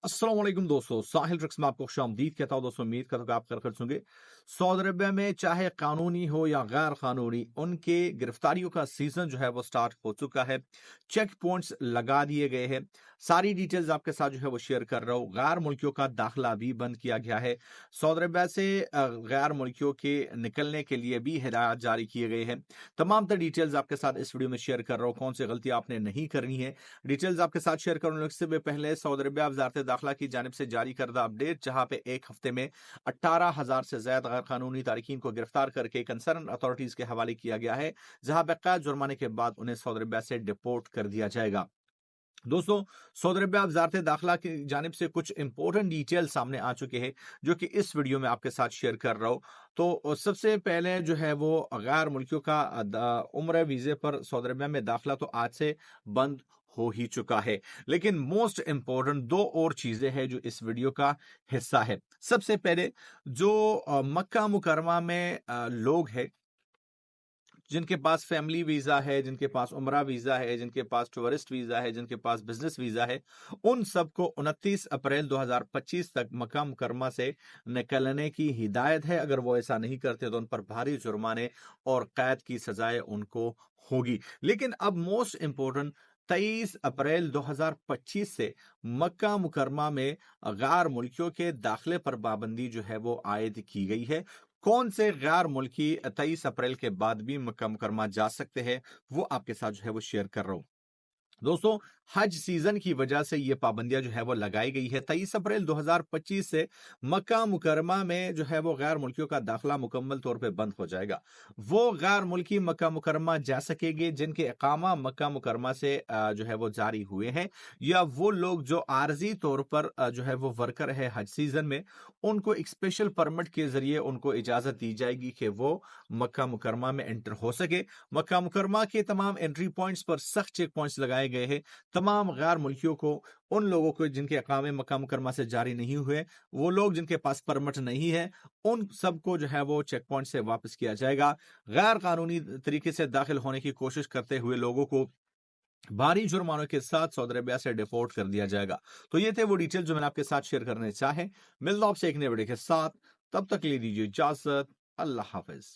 अस्सलाम वालेकुम दोस्तों, साहिल ट्रिक्स में आपको खुशामदीद कहता हूं। दोस्तों, उम्मीद करता हूं कि आप खैरियत होंगे। सऊदी अरबिया में चाहे कानूनी हो या गैर कानूनी, उनके गिरफ्तारियों का सीजन जो है वो स्टार्ट हो चुका है। चेक पॉइंट्स लगा दिए गए हैं। सारी डिटेल्स आपके साथ जो है वो शेयर कर रहा हूं। गैर मुल्कियों का दाखिला भी बंद किया गया है। सऊदी अरबिया से गैर मुल्कियों के निकलने के लिए भी हिदायत जारी किए गए हैं। तमाम तर डिटेल्स आपके साथ इस वीडियो में शेयर कर रहा हूं। कौन सी गलती आपने नहीं करनी है, डिटेल्स आपके साथ शेयर करने से पहले सऊदी अरबिया वजारत दाखिला की जानिब से जारी करदा अपडेट, जहां पे एक हफ्ते में 18,000 से ज्यादा गैर कानूनी तारकीन को गिरफ्तार करके कंसर्न अथॉरिटीज के हवाले किया गया है, जहां पे कैद जुर्माने के बाद उन्हें सऊदी अरबिया से डिपोर्ट कर दिया जाएगा। दोस्तों, सऊदी अरबिया वजारत दाखिला की जानिब से कुछ इंपॉर्टेंट डिटेल सामने आ चुके हैं, जो कि इस वीडियो में आपके साथ शेयर कर रहा हूं। तो सबसे पहले जो है वो गैर मुल्कियों का उम्र वीजे पर सऊदी अरबिया में दाखिला तो आज से बंद हो ही चुका है। लेकिन मोस्ट इंपॉर्टेंट दो और चीजें हैं जो इस वीडियो का हिस्सा है। सबसे पहले, जो मक्का मुकरमा में लोग हैं जिनके पास फैमिली वीजा है, जिनके पास उमरा वीजा है, जिनके पास टूरिस्ट वीजा है, जिनके पास बिजनेस वीजा है, उन सबको 29 अप्रैल 2025 तक मक्का मुकरमा से निकलने की हिदायत है। अगर वो ऐसा नहीं करते तो उन पर भारी जुर्माने और कैद की सजाएं उनको होगी। लेकिन अब मोस्ट इंपोर्टेंट, 23 अप्रैल 2025 से मक्का मुकरमा में गैर मुल्कियों के दाखिले पर पाबंदी जो है वो आयद की गई है। कौन से गैर मुल्की 23 अप्रैल के बाद भी मक्का मुकरमा जा सकते हैं, वो आपके साथ जो है वो शेयर कर रहा हूं। दोस्तों, हज सीजन की वजह से यह पाबंदियां जो है वो लगाई गई है। 23 अप्रैल 2025 से मक्का मुकरमा में जो है वो गैर मुल्कियों का दाखिला मुकम्मल तौर पे बंद हो जाएगा। वो गैर मुल्की मक्का मुकरमा जा सकेंगे जिनके इकामा मक्का मुकरमा से जो है वो जारी हुए हैं, या वो लोग जो आरजी तौर पर जो है वो वर्कर है हज सीजन में, उनको एक स्पेशल परमिट के जरिए उनको इजाजत दी जाएगी कि वो मक्का मुकरमा में एंटर हो सके। मक्का मुकरमा के तमाम एंट्री पॉइंट्स पर सख्त चेक पॉइंट्स लगाए गए हैं। तमाम गैर मुल्कियों को, उन लोगों को जिनके अकामे मक्का मुकरमा से जारी नहीं हुए, वो लोग जिनके पास परमिट नहीं है, उन सबको जो है वो चेक पॉइंट से वापस किया जाएगा। गैर कानूनी तरीके से दाखिल होने की कोशिश करते हुए लोगों को भारी जुर्मानों के साथ सऊदी अरबिया से डिपोर्ट कर दिया जाएगा। तो ये थे वो डिटेल जो मैंने आपके साथ शेयर करने चाहे। मिलता हूं आपसे एक नए वीडियो के साथ, तब तक ले दीजिए इजाजत। अल्लाह हाफिज।